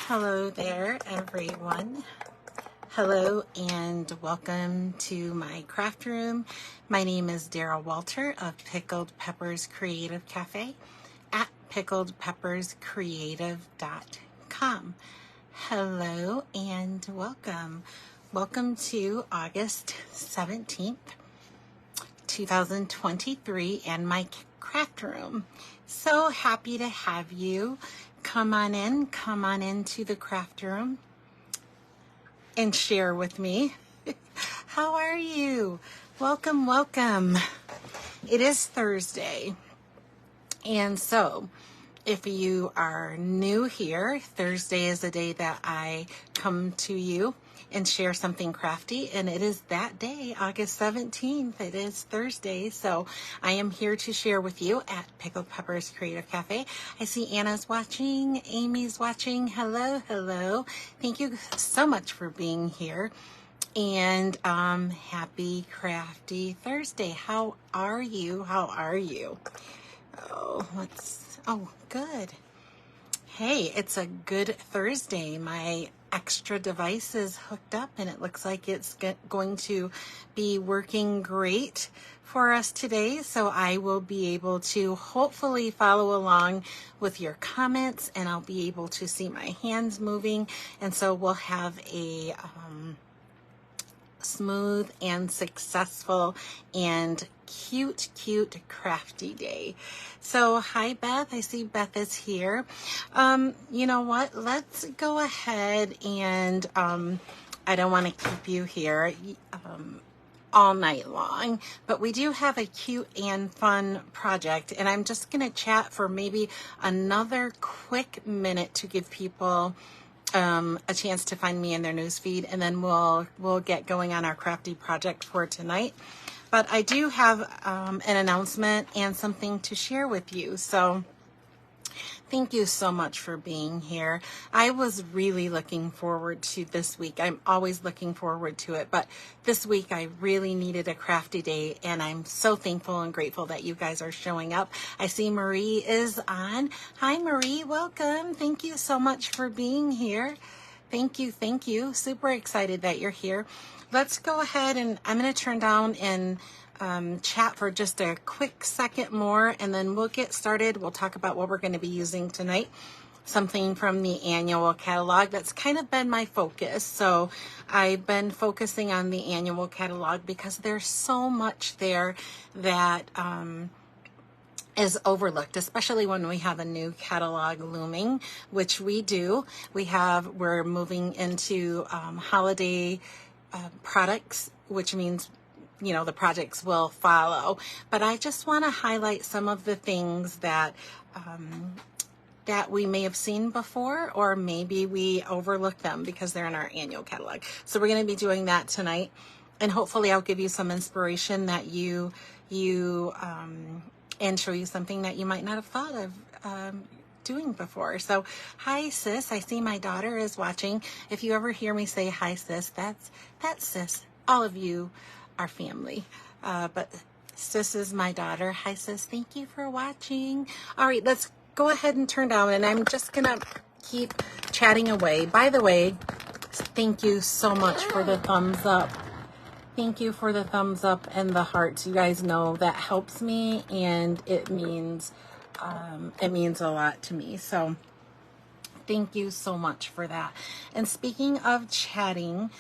Hello there, everyone. Hello and welcome to my craft room. My name is Dara Walter of Pickled Peppers Creative Cafe at pickledpepperscreative.com. Hello and welcome. Welcome to August 17th, 2023 and my craft room. So happy to have you. Come on into the craft room and share with me. How are you? Welcome, welcome. It is Thursday. And so if you are new here, Thursday is the day that I come to you and share something crafty, and it is that day, August 17th. It is Thursday, so I am here to share with you at Pickled Peppers Creative Cafe. I see Anna's watching, Amy's watching. Hello, hello. Thank you so much for being here, and happy crafty Thursday. How are you? How are you? Oh, good. Hey, it's a good Thursday. My extra device is hooked up and it looks like it's going to be working great for us today. So I will be able to hopefully follow along with your comments, and I'll be able to see my hands moving. And so we'll have a smooth and successful and cute crafty day. So hi Beth, I see Beth is here. You know what, let's go ahead and I don't want to keep you here all night long, but we do have a cute and fun project, and I'm just going to chat for maybe another quick minute to give people a chance to find me in their newsfeed, and then we'll get going on our crafty project for tonight. But I do have an announcement and something to share with you. So thank you so much for being here. I was really looking forward to this week. I'm always looking forward to it, but this week I really needed a crafty day, and I'm so thankful and grateful that you guys are showing up. I see Marie is on. Hi Marie, welcome. Thank you so much for being here. Thank you. Super excited that you're here. Let's go ahead, and I'm going to turn down and chat for just a quick second more, and then we'll get started. We'll talk about what we're going to be using tonight. Something from the annual catalog. That's kind of been my focus. So I've been focusing on the annual catalog because there's so much there that is overlooked, especially when we have a new catalog looming, which we do. We're moving into holiday products, which means, you know, the projects will follow. But I just want to highlight some of the things that that we may have seen before, or maybe we overlook them because they're in our annual catalog. So we're going to be doing that tonight, and hopefully I'll give you some inspiration that and show you something that you might not have thought of doing before. So hi sis, I see my daughter is watching. If you ever hear me say hi sis, that's sis. All of you are family, but sis is my daughter. Hi sis, thank you for watching. All right, let's go ahead and turn down, and I'm just gonna keep chatting away. By the way, thank you so much for the thumbs up. Thank you for the thumbs up and the hearts. You guys know that helps me, and it means a lot to me. So thank you so much for that. And speaking of chatting,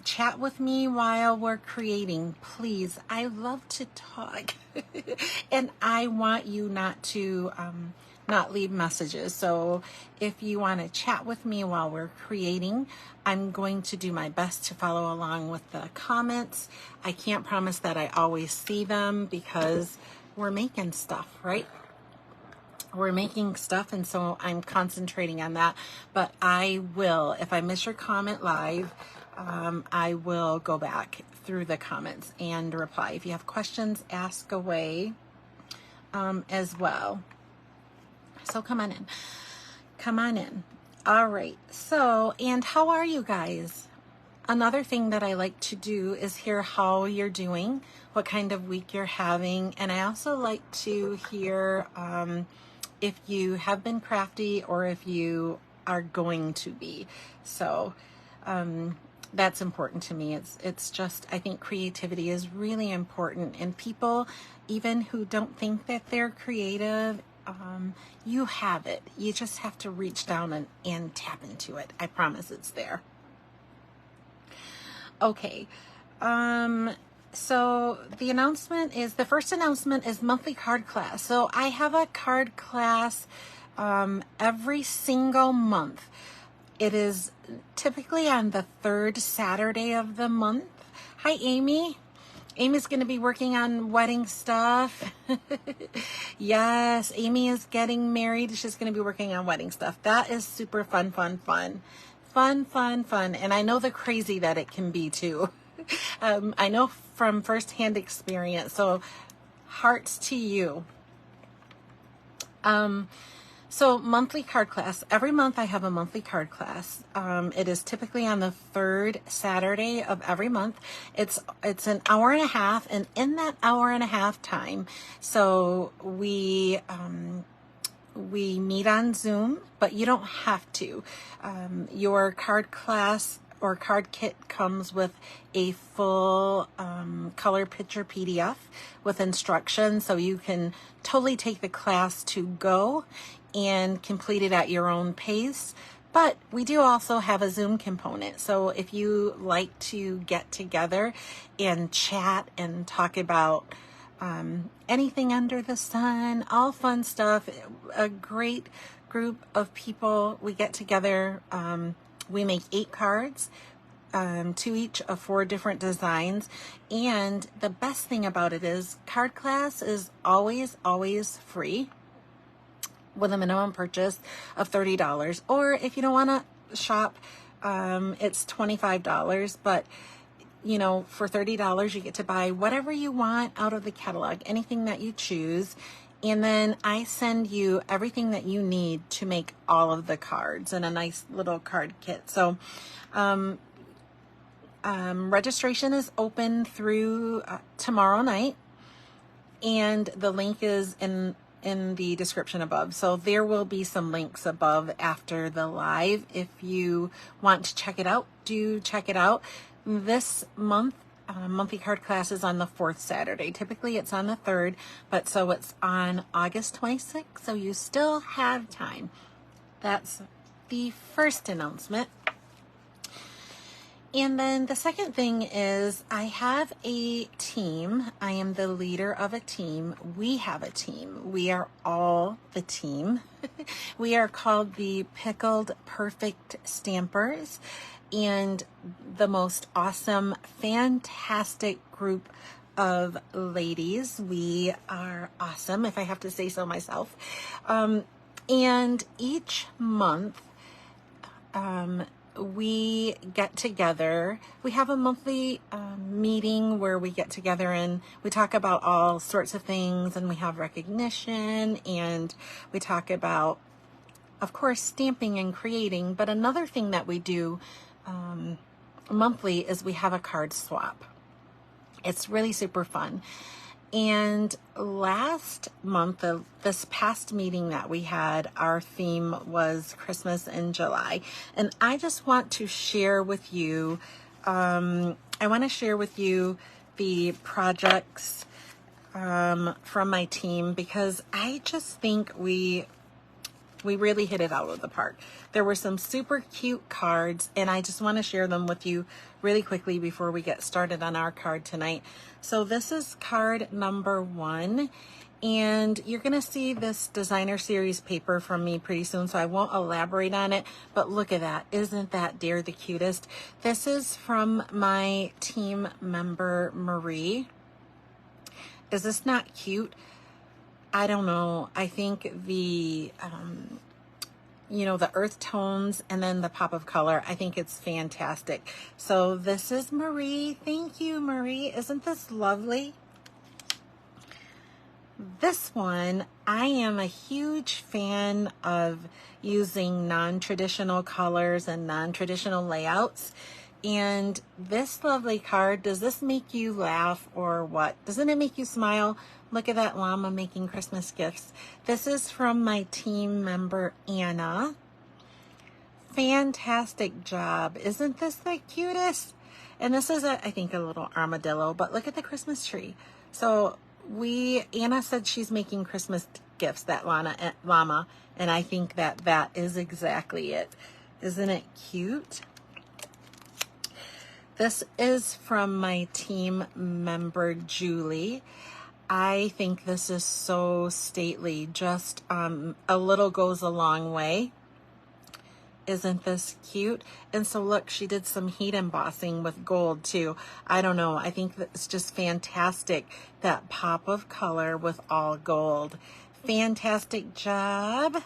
chat with me while we're creating, please. I love to talk and I want you not to not leave messages. So if you want to chat with me while we're creating, I'm going to do my best to follow along with the comments. I can't promise that I always see them because we're making stuff, right? We're making stuff, and so I'm concentrating on that. But I will, if I miss your comment live, I will go back through the comments and reply. If you have questions, ask away as well. So come on in. All right. So, and how are you guys? Another thing that I like to do is hear how you're doing, what kind of week you're having. And I also like to hear if you have been crafty or if you are going to be. So that's important to me. It's just, I think creativity is really important, and people, even who don't think that they're creative, you have it. You just have to reach down and tap into it. I promise it's there. Okay. So the first announcement is monthly card class. So I have a card class every single month. It is typically on the third Saturday of the month. Hi, Amy. Amy's going to be working on wedding stuff. Yes, Amy is getting married. She's going to be working on wedding stuff. That is super fun, fun, fun. Fun, fun, fun. And I know the crazy that it can be too. I know from firsthand experience. So hearts to you. So monthly card class. Every month I have a monthly card class. It is typically on the third Saturday of every month. It's an hour and a half, and in that hour and a half time, so we meet on Zoom, but you don't have to. Your card class or card kit comes with a full color picture PDF with instructions, so you can totally take the class to go and complete it at your own pace. But we do also have a Zoom component. So if you like to get together and chat and talk about anything under the sun, all fun stuff, a great group of people, we get together, we make 8 cards, 2 each of 4 different designs. And the best thing about it is card class is always, always free, with a minimum purchase of $30. Or if you don't want to shop, it's $25. But, you know, for $30, you get to buy whatever you want out of the catalog, anything that you choose. And then I send you everything that you need to make all of the cards in a nice little card kit. So, registration is open through tomorrow night, and the link is in the description above. So there will be some links above after the live. If you want to check it out, do check it out. This month, monthly card class is on the 4th Saturday. Typically it's on the 3rd, but so it's on August 26th, so you still have time. That's the first announcement. And then the second thing is I have a team. I am the leader of a team. We have a team. We are all the team. We are called the Pickled Perfect Stampers, and the most awesome, fantastic group of ladies. We are awesome, if I have to say so myself. And each month, we get together. We have a monthly meeting where we get together and we talk about all sorts of things, and we have recognition, and we talk about, of course, stamping and creating. But another thing that we do monthly is we have a card swap. It's really super fun. And last month, this past meeting that we had, our theme was Christmas in July. And I just want to share with you, I want to share with you the projects from my team, because I just think we really hit it out of the park. There were some super cute cards, and I just want to share them with you really quickly before we get started on our card tonight. So this is card number 1, and you're going to see this designer series paper from me pretty soon, so I won't elaborate on it, but look at that. Isn't that dear the cutest? This is from my team member, Marie. Is this not cute? I don't know. I think the, the earth tones and then the pop of color, I think it's fantastic. So this is Marie. Thank you, Marie. Isn't this lovely? This one, I am a huge fan of using non-traditional colors and non-traditional layouts. And this lovely card, does this make you laugh or what? Doesn't it make you smile? Look at that llama making Christmas gifts. This is from my team member, Anna. Fantastic job. Isn't this the cutest? And this is, I think, a little armadillo, but look at the Christmas tree. So Anna said she's making Christmas gifts, that llama, and I think that is exactly it. Isn't it cute? This is from my team member, Julie. I think this is so stately. Just a little goes a long way. Isn't this cute? And so look, she did some heat embossing with gold too. I don't know. I think that's just fantastic. That pop of color with all gold. Fantastic job.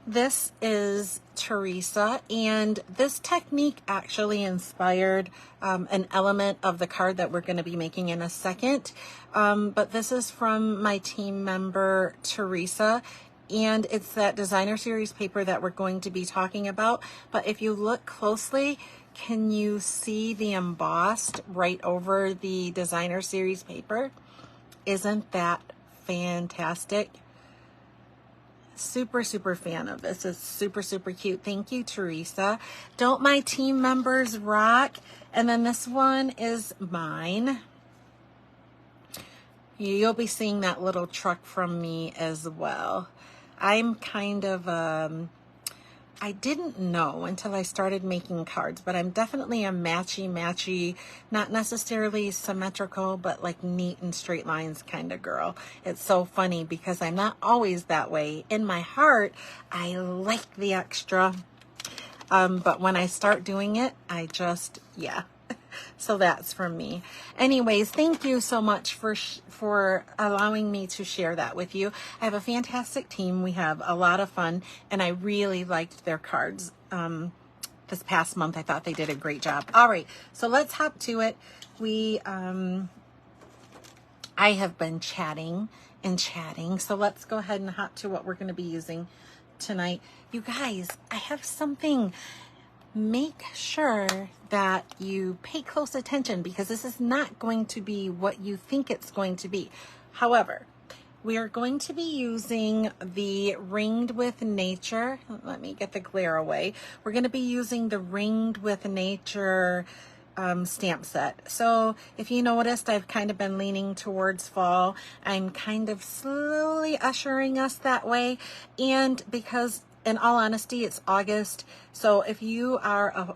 This is Teresa, and this technique actually inspired an element of the card that we're going to be making in a second. But this is from my team member, Teresa, and it's that designer series paper that we're going to be talking about. But if you look closely, can you see the embossed right over the designer series paper? Isn't that fantastic? Super, super fan of this. It's super, super cute. Thank you, Teresa. Don't my team members rock? And then this one is mine. You'll be seeing that little truck from me as well. I'm kind of, I didn't know until I started making cards, but I'm definitely a matchy, not necessarily symmetrical, but like neat and straight lines kind of girl. It's so funny because I'm not always that way. In my heart, I like the extra, but when I start doing it, I just, yeah. So that's from me. Anyways, thank you so much for allowing me to share that with you. I have a fantastic team. We have a lot of fun, and I really liked their cards this past month. I thought they did a great job. All right, so let's hop to it. I have been chatting and chatting, so let's go ahead and hop to what we're going to be using tonight. You guys, I have something. Make sure that you pay close attention because this is not going to be what you think it's going to be. However, we are going to be using the Ringed with Nature. Let me get the glare away. We're going to be using the Ringed with Nature stamp set. So if you noticed, I've kind of been leaning towards fall. I'm kind of slowly ushering us that way. And because in all honesty, it's August. So if you are,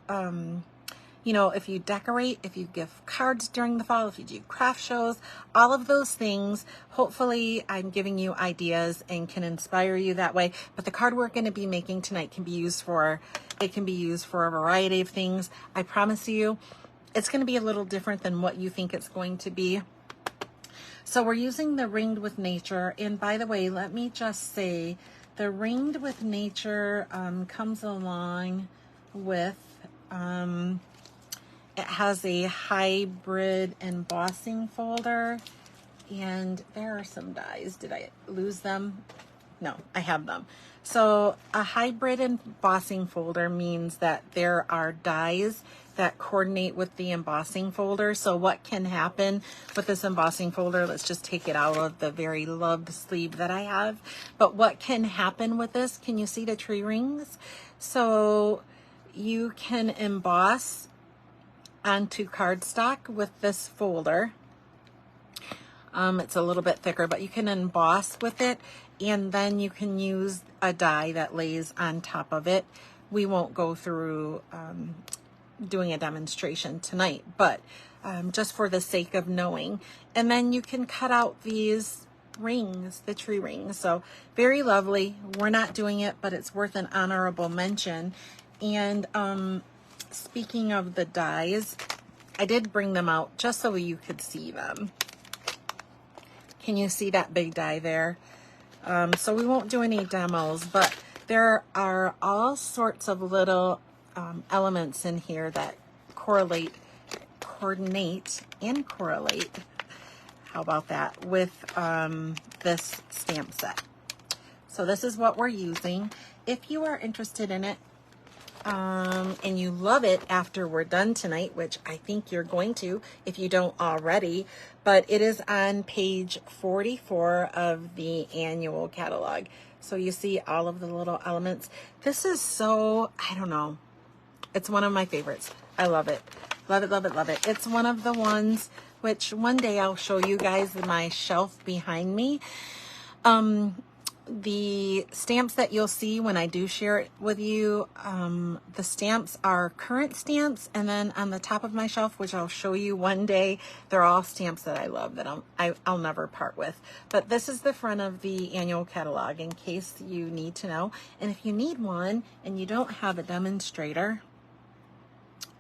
you know, if you decorate, if you give cards during the fall, if you do craft shows, all of those things, hopefully I'm giving you ideas and can inspire you that way. But the card we're going to be making tonight can be used for, it can be used for a variety of things. I promise you, it's going to be a little different than what you think it's going to be. So we're using the Ringed with Nature. And by the way, let me just say, the Ringed with Nature comes along with, it has a hybrid embossing folder, and there are some dies. Did I lose them? No, I have them. So a hybrid embossing folder means that there are dies that coordinate with the embossing folder. So what can happen with this embossing folder, let's just take it out of the very loved sleeve that I have. But what can happen with this, can you see the tree rings? So you can emboss onto cardstock with this folder. It's a little bit thicker, but you can emboss with it, and then you can use a die that lays on top of it. We won't go through doing a demonstration tonight, but just for the sake of knowing. And then you can cut out these rings, the tree rings. So very lovely. We're not doing it, but it's worth an honorable mention. And speaking of the dies, I did bring them out just so you could see them. Can you see that big die there? So we won't do any demos, but there are all sorts of little elements in here that coordinate, how about that, with this stamp set. So this is what we're using. If you are interested in it, and you love it after we're done tonight, which I think you're going to if you don't already, but it is on page 44 of the annual catalog. So you see all of the little elements. This is so, I don't know, it's one of my favorites. I love it. Love it, love it, love it. It's one of the ones which one day I'll show you guys my shelf behind me. The stamps that you'll see when I do share it with you, the stamps are current stamps, and then on the top of my shelf, which I'll show you one day, they're all stamps that I love that I'll never part with. But this is the front of the annual catalog in case you need to know. And if you need one and you don't have a demonstrator,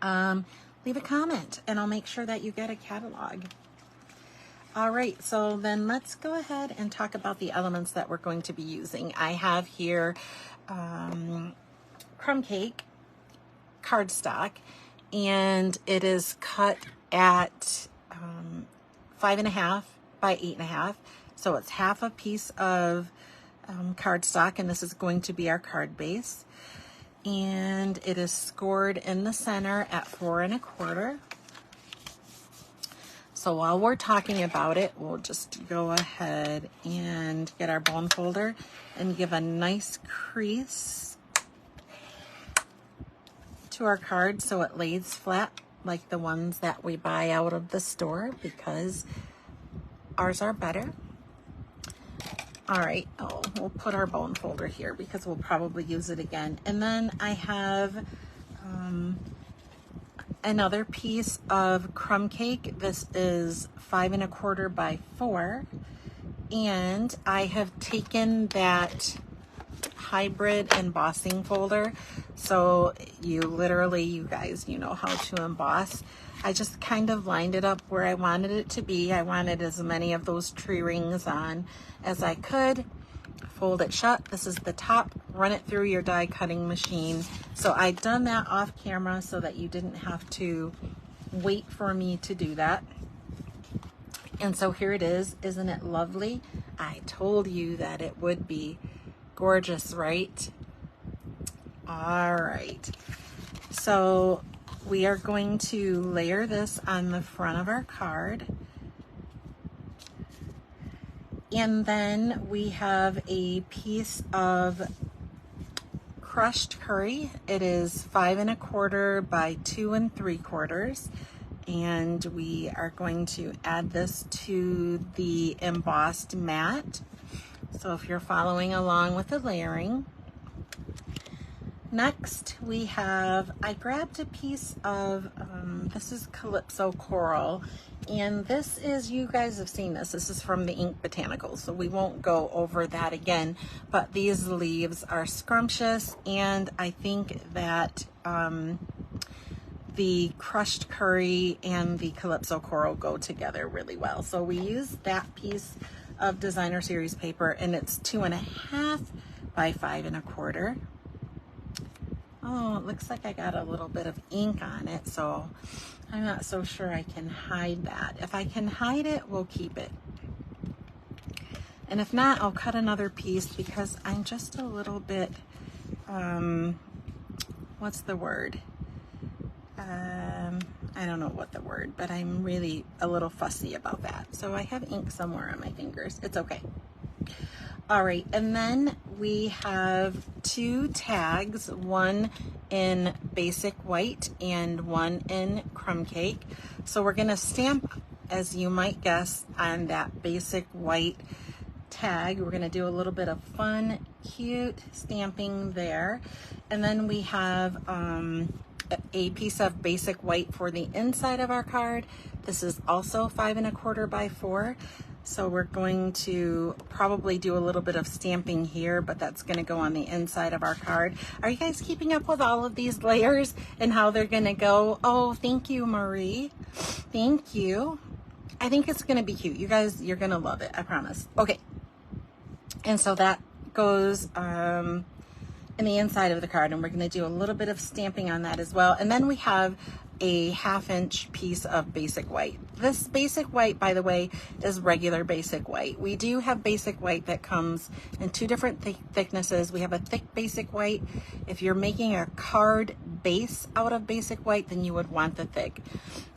leave a comment and I'll make sure that you get a catalog. All right, so then let's go ahead and talk about the elements that we're going to be using. I have here crumb cake cardstock, and it is cut at 5.5 by 8.5. So it's half a piece of cardstock, and this is going to be our card base. And it is scored in the center at 4 1/4. So while we're talking about it, we'll just go ahead and get our bone folder and give a nice crease to our card so it lays flat like the ones that we buy out of the store, because ours are better. All right, we'll put our bone folder here because we'll probably use it again. And then I have another piece of crumb cake. This is 5 1/4 by 4, and I have taken that hybrid embossing folder. So you guys, you know how to emboss. I just kind of lined it up where I wanted it to be. I wanted as many of those tree rings on as I could. Fold it shut. This is the top. Run it through your die cutting machine. So I'd done that off camera so that you didn't have to wait for me to do that. And so here it is. Isn't it lovely? I told you that it would be gorgeous, right? All right. So we are going to layer this on the front of our card. And then we have a piece of crushed curry. It is 5 1/4 by 2 3/4. And we are going to add this to the embossed mat. So if you're following along with the layering. Next we have, I grabbed a piece of, this is Calypso Coral. And this is, you guys have seen this. This is from the Ink Botanicals, so we won't go over that again. But these leaves are scrumptious, and I think that the crushed curry and the Calypso Coral go together really well. So we use that piece of Designer Series paper, and it's 2 1/2 by 5 1/4. Oh, it looks like I got a little bit of ink on it, so I'm not so sure I can hide that. If I can hide it, we'll keep it. And if not, I'll cut another piece because I'm just a little bit, what's the word? I don't know what the word, but I'm really a little fussy about that. So I have ink somewhere on my fingers. It's okay. All right, and then we have 2 tags, one in basic white and one in crumb cake. So we're gonna stamp, as you might guess, on that basic white tag. We're gonna do a little bit of fun, cute stamping there. And then we have a piece of basic white for the inside of our card. This is also 5 1/4 by 4. So we're going to probably do a little bit of stamping here, but that's going to go on the inside of our card. Are you guys keeping up with all of these layers and how they're going to go? Oh, thank you, Marie. Thank you. I think it's going to be cute. You guys, you're going to love it. I promise. Okay. And so that goes in the inside of the card, and we're going to do a little bit of stamping on that as well. And then we have a 1/2 inch piece of basic white. This basic white, by the way, is regular basic white. We do have basic white that comes in 2 different thicknesses. We have a thick basic white. If you're making a card base out of basic white, then you would want the thick.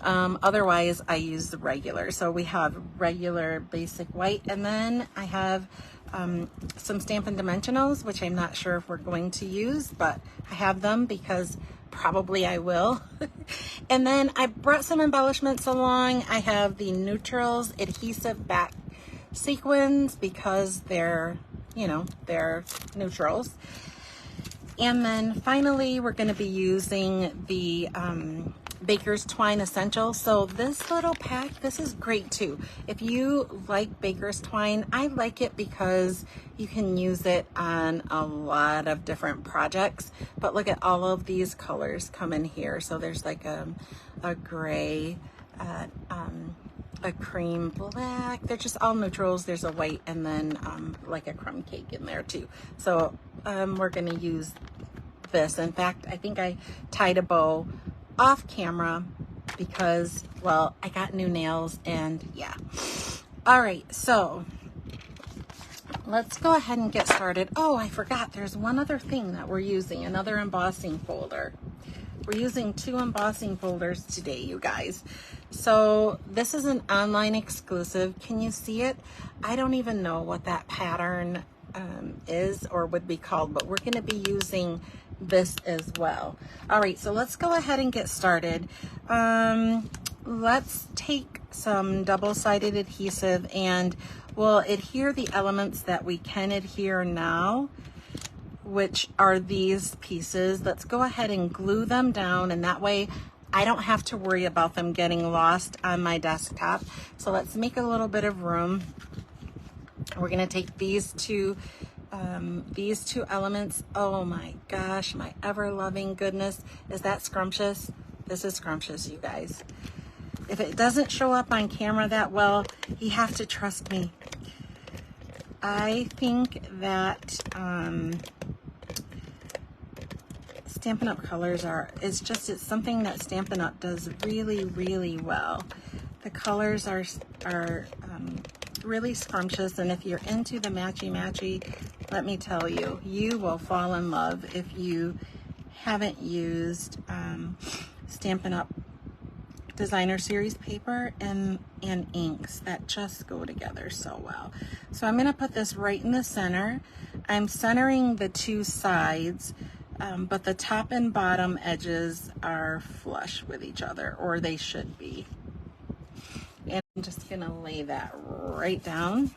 Otherwise, I use the regular. So we have regular basic white, and then I have some Stampin' Dimensionals, which I'm not sure if we're going to use, but I have them because probably I will. And then I brought some embellishments along. I have the Neutrals adhesive back sequins because they're, you know, they're neutrals. And then finally, we're going to be using the Baker's Twine Essential. So this little pack, this is great too. If you like Baker's Twine, I like it because you can use it on a lot of different projects. But look at all of these colors come in here. So there's like a gray, a cream black. They're just all neutrals. There's a white and then like a crumb cake in there too. So we're going to use this. In fact, I think I tied a bow off camera because, well, I got new nails and yeah. All right, so let's go ahead and get started. Oh, I forgot, there's one other thing that we're using, another embossing folder. We're using 2 embossing folders today, you guys. So this is an online exclusive. Can you see it? I don't even know what that pattern is or would be called, but we're going to be using this as well. All right, so let's go ahead and get started. Let's take some double-sided adhesive and we'll adhere the elements that we can adhere now, which are these pieces. Let's go ahead and glue them down, and that way I don't have to worry about them getting lost on my desktop. So let's make a little bit of room. We're going to take these two elements. Oh my gosh, my ever-loving goodness. Is that scrumptious? This is scrumptious, you guys. If it doesn't show up on camera that well, you have to trust me. I think that Stampin' Up! Colors it's something that Stampin' Up! Does really, really well. The colors are really scrumptious, and if you're into the matchy-matchy, let me tell you, you will fall in love if you haven't used Stampin' Up! Designer Series paper and inks that just go together so well. So I'm going to put this right in the center. I'm centering the 2 sides, but the top and bottom edges are flush with each other, or they should be. And I'm just going to lay that right down.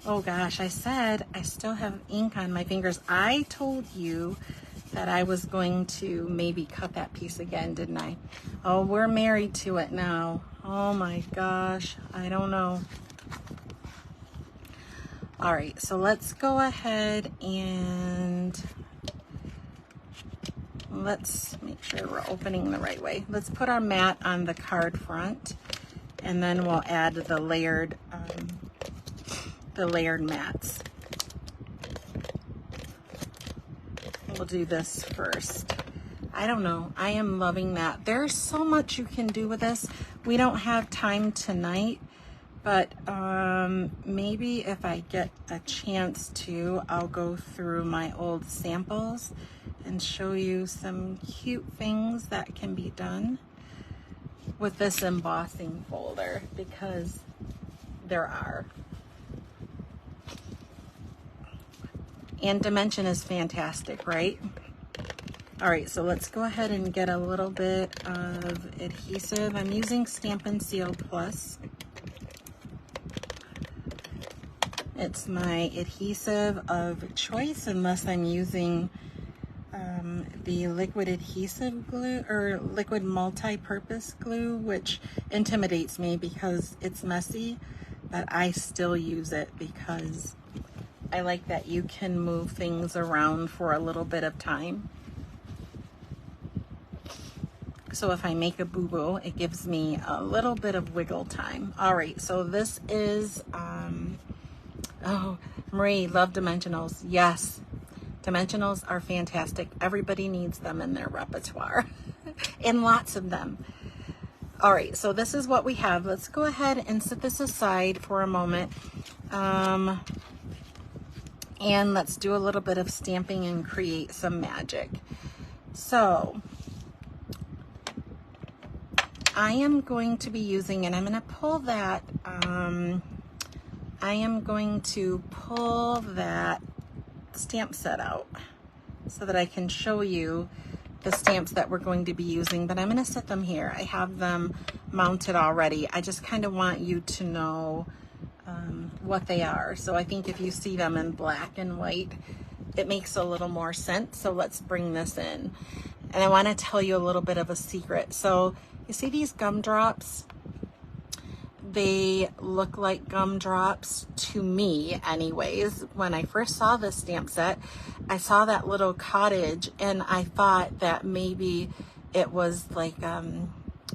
Oh gosh, I said I still have ink on my fingers. I told you that I was going to maybe cut that piece again, didn't I? Oh, we're married to it now. Oh my gosh, I don't know. All right, so let's go ahead and let's make sure we're opening the right way. Let's put our mat on the card front, and then we'll add the layered mats. We'll do this first. I don't know, I am loving that. There's so much you can do with this. We don't have time tonight, but maybe if I get a chance to, I'll go through my old samples and show you some cute things that can be done with this embossing folder, because there are. And dimension is fantastic, right? All right, so let's go ahead and get a little bit of adhesive. I'm using Stampin' Seal Plus. It's my adhesive of choice, unless I'm using the liquid adhesive glue or liquid multi-purpose glue, which intimidates me because it's messy, but I still use it because I like that you can move things around for a little bit of time. So if I make a boo-boo, it gives me a little bit of wiggle time. All right, so this is, oh, Marie, love dimensionals. Yes, dimensionals are fantastic. Everybody needs them in their repertoire. and lots of them. All right, so this is what we have. Let's go ahead and set this aside for a moment. And let's do a little bit of stamping and create some magic. So I am going to be using, and I'm going to pull that, I am going to pull that stamp set out so that I can show you the stamps that we're going to be using, but I'm going to set them here. I have them mounted already. I just kind of want you to know what they are. So I think if you see them in black and white, it makes a little more sense. So let's bring this in. And I want to tell you a little bit of a secret. So you see these gumdrops? They look like gumdrops to me anyways. When I first saw this stamp set, I saw that little cottage and I thought that maybe it was like,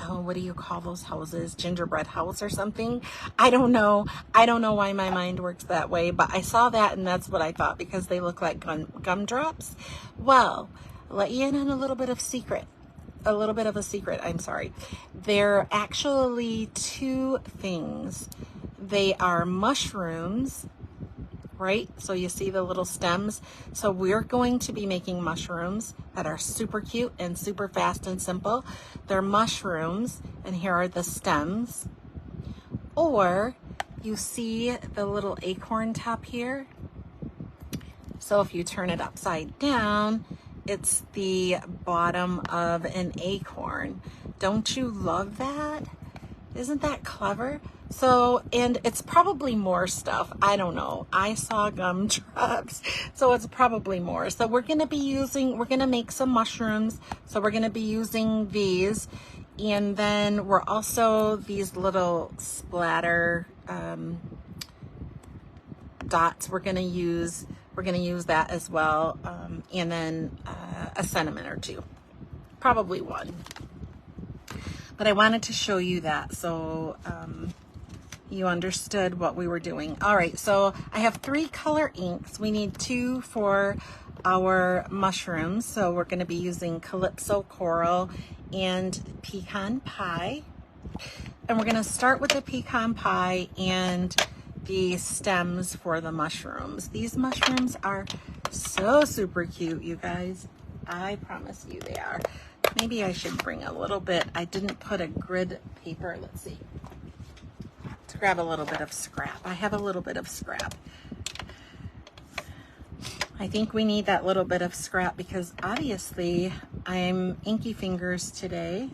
oh, what do you call those houses? Gingerbread house or something? I don't know. I don't know why my mind works that way, but I saw that and that's what I thought because they look like gumdrops. Well, let you in on a little bit of secret. I'm sorry. They're actually two things. They are mushrooms, right? So you see the little stems. So we're going to be making mushrooms that are super cute and super fast and simple. They're mushrooms, and here are the stems. Or you see the little acorn top here. So if you turn it upside down, it's the bottom of an acorn. Don't you love that? Isn't that clever? So, and it's probably more stuff. I don't know. I saw gumdrops, so it's probably more. So we're going to make some mushrooms. So we're going to be using these. And then we're also these little splatter dots we're going to use. We're going to use that as well, and then a sentiment or two, probably one. But I wanted to show you that so you understood what we were doing. All right, so I have 3 color inks. We need 2 for our mushrooms. So we're going to be using Calypso Coral and Pecan Pie. And we're going to start with the Pecan Pie and the stems for the mushrooms. These mushrooms are so super cute, you guys. I promise you they are. Maybe I should bring a little bit. I didn't put a grid paper. Let's see. Let's grab a little bit of scrap. I have a little bit of scrap. I think we need that little bit of scrap because obviously I'm inky fingers today.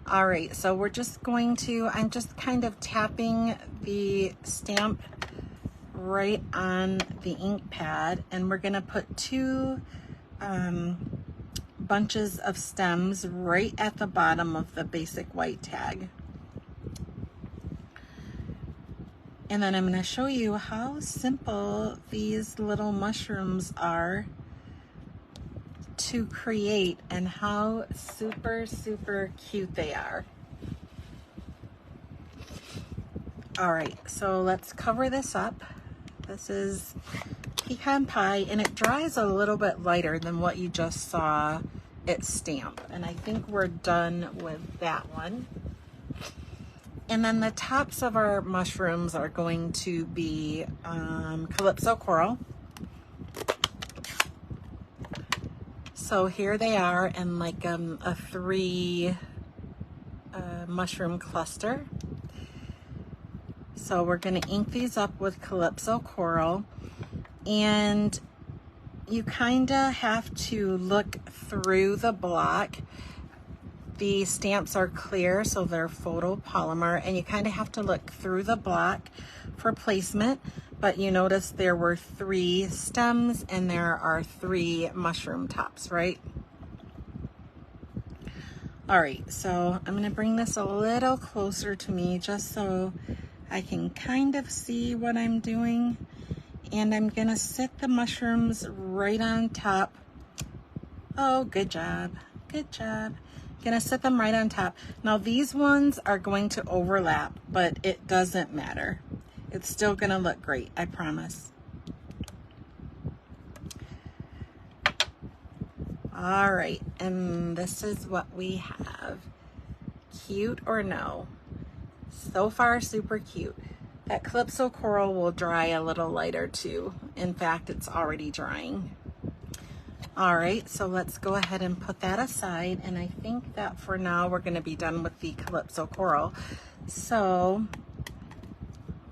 All right, so we're just going to, I'm just kind of tapping the stamp right on the ink pad, and we're gonna put 2 bunches of stems right at the bottom of the basic white tag. And then I'm gonna show you how simple these little mushrooms are to create and how super, super cute they are. All right, so let's cover this up. This is Pecan Pie, and it dries a little bit lighter than what you just saw it stamp. And I think we're done with that one. And then the tops of our mushrooms are going to be Calypso Coral. So here they are in like a 3 mushroom cluster. So we're going to ink these up with Calypso Coral, and you kind of have to look through the block. The stamps are clear, so they're photopolymer, and you kind of have to look through the block for placement. But you notice there were 3 stems and there are 3 mushroom tops, right? All right, so I'm going to bring this a little closer to me just so I can kind of see what I'm doing. And I'm going to set the mushrooms right on top. Oh, good job. Good job. Gonna set them right on top. Now these ones are going to overlap, but it doesn't matter. It's still gonna look great, I promise. All right, and this is what we have. Cute or no? So far, super cute. That Calypso Coral will dry a little lighter too. In fact, it's already drying. All right, so let's go ahead and put that aside. And I think that for now, we're gonna be done with the Calypso Coral. So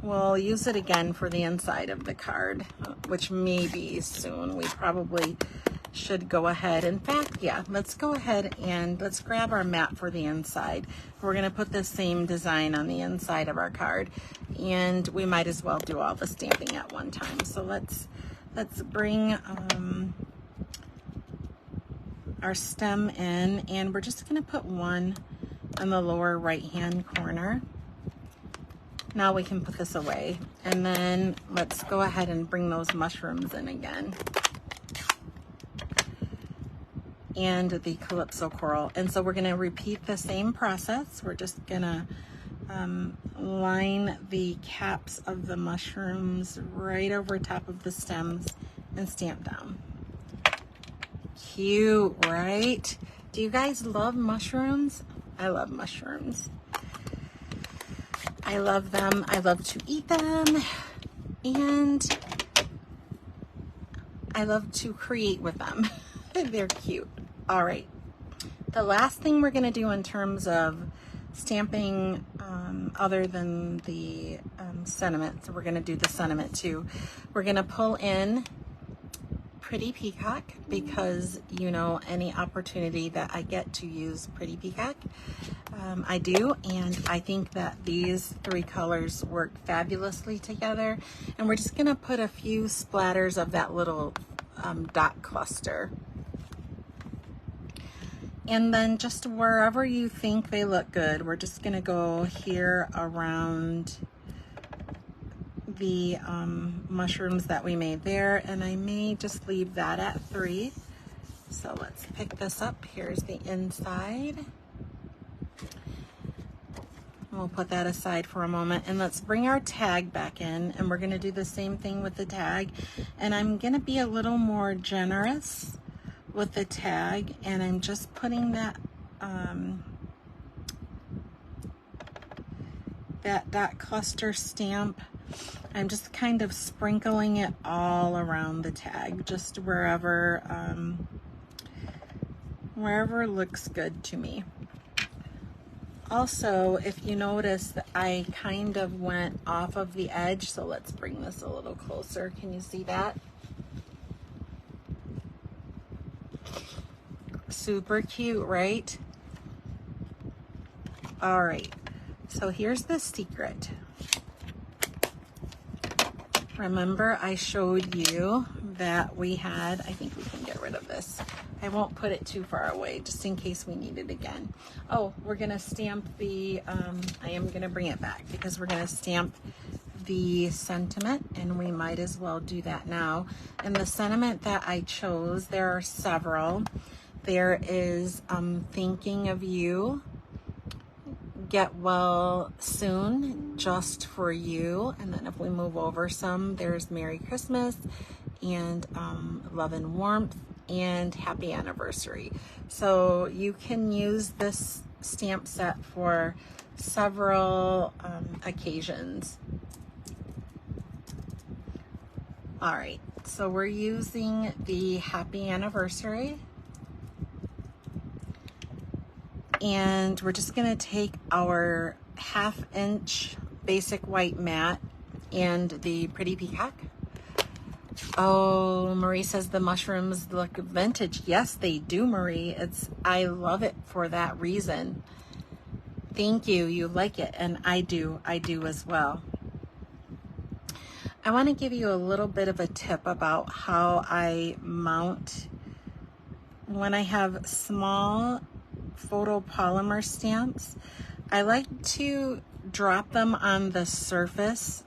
we'll use it again for the inside of the card, which may be soon. We probably should go ahead. In fact, yeah, let's go ahead and let's grab our mat for the inside. We're gonna put the same design on the inside of our card, and we might as well do all the stamping at one time. So let's bring our stem in, and we're just gonna put one on the lower right hand corner. Now we can put this away, and then let's go ahead and bring those mushrooms in again, and the Calypso Coral. And so we're gonna repeat the same process. We're just gonna line the caps of the mushrooms right over top of the stems and stamp down. Cute, right? Do you guys love mushrooms? I love mushrooms. I love them. I love to eat them, and I love to create with them. They're cute. All right. The last thing we're going to do in terms of stamping, other than the sentiment, so we're going to do the sentiment too. We're going to pull in Pretty Peacock, because you know, any opportunity that I get to use Pretty Peacock, I do, and I think that these three colors work fabulously together. And we're just gonna put a few splatters of that little dot cluster, and then just wherever you think they look good, we're just gonna go here around the mushrooms that we made there, and I may just leave that at 3. So let's pick this up. Here's the inside. We'll put that aside for a moment, and let's bring our tag back in, and we're going to do the same thing with the tag. And I'm going to be a little more generous with the tag, and I'm just putting that that dot cluster stamp, I'm just kind of sprinkling it all around the tag, just wherever wherever looks good to me. Also, if you notice, I kind of went off of the edge, so let's bring this a little closer. Can you see that? Super cute, right? All right, so here's the secret. Remember, I showed you that we had, I think we can get rid of this. I won't put it too far away, just in case we need it again. Oh, we're gonna stamp the, I am gonna bring it back because we're gonna stamp the sentiment, and we might as well do that now. And the sentiment that I chose, there are several. There is thinking of you, get well soon, just for you. And then if we move over some, there's Merry Christmas, and love and warmth, and happy anniversary. So you can use this stamp set for several occasions. All right, so we're using the happy anniversary, and we're just gonna take our 1/2 inch basic white mat and the Pretty Peacock. Oh, Marie says the mushrooms look vintage. Yes, they do, Marie. I love it for that reason. Thank you. You like it, and I do as well. I want to give you a little bit of a tip about how I mount when I have small photopolymer stamps. I like to drop them on the surface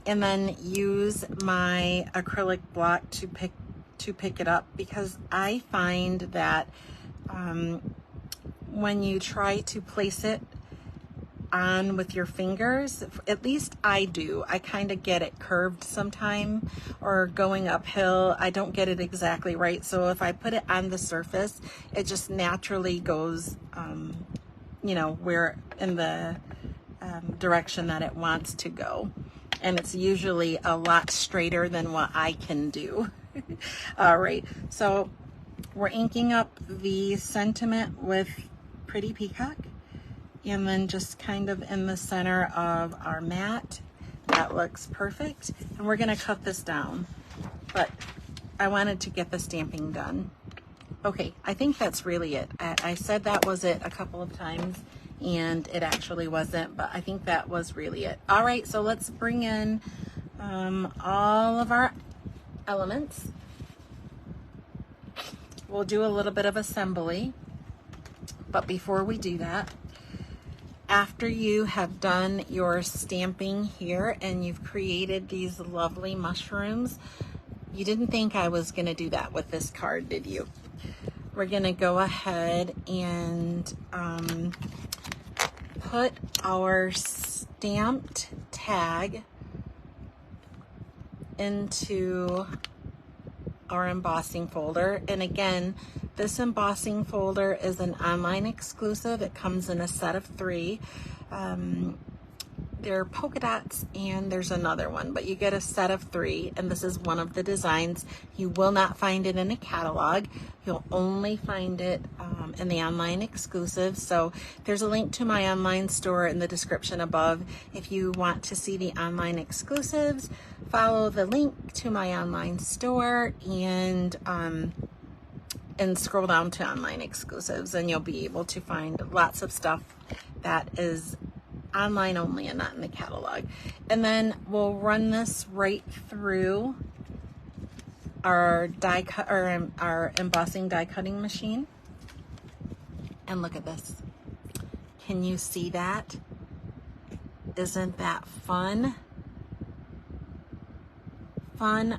and then use my acrylic block to pick it up, because I find that when you try to place it on with your fingers. At least I do. I kind of get it curved sometime, or going uphill. I don't get it exactly right. So if I put it on the surface, it just naturally goes, you know, where in the direction that it wants to go. And it's usually a lot straighter than what I can do. All right, so we're inking up the sentiment with Pretty Peacock, and then just kind of in the center of our mat. That looks perfect. And we're gonna cut this down, but I wanted to get the stamping done. Okay, I think that's really it. I said that was it a couple of times, and it actually wasn't, but I think that was really it. All right, so let's bring in all of our elements. We'll do a little bit of assembly, but before we do that, after you have done your stamping here and you've created these lovely mushrooms, you didn't think I was gonna do that with this card, did you? We're gonna go ahead and put our stamped tag into our embossing folder. And again, this embossing folder is an online exclusive. It comes in a set of 3. There are polka dots and there's another one, but you get a set of 3, and this is one of the designs. You will not find it in a catalog. You'll only find it in the online exclusive. So there's a link to my online store in the description above. If you want to see the online exclusives, follow the link to my online store and scroll down to online exclusives, and you'll be able to find lots of stuff that is online only and not in the catalog. And then we'll run this right through our die cut, or our embossing die cutting machine. And look at this. Can you see that? Isn't that fun? Fun.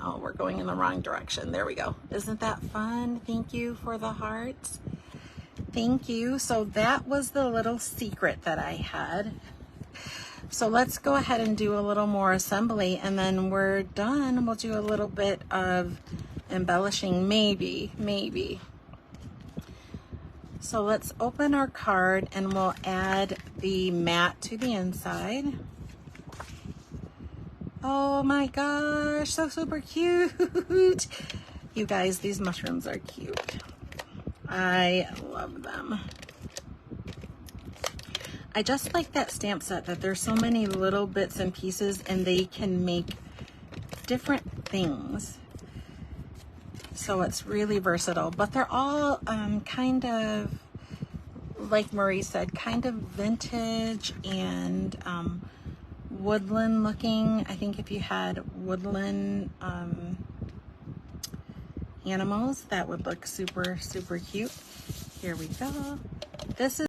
Oh, we're going in the wrong direction. There we go. Isn't that fun? Thank you for the hearts. Thank you. So that was the little secret that I had. So let's go ahead and do a little more assembly, and then we're done. We'll do a little bit of embellishing, maybe. So let's open our card and we'll add the mat to the inside. Oh my gosh, so super cute. You guys, these mushrooms are cute. I love them. I just like that stamp set, that there's so many little bits and pieces and they can make different things. So it's really versatile, but they're all kind of, like Marie said, kind of vintage and woodland looking. I think if you had woodland animals, that would look super cute. Here we go. This is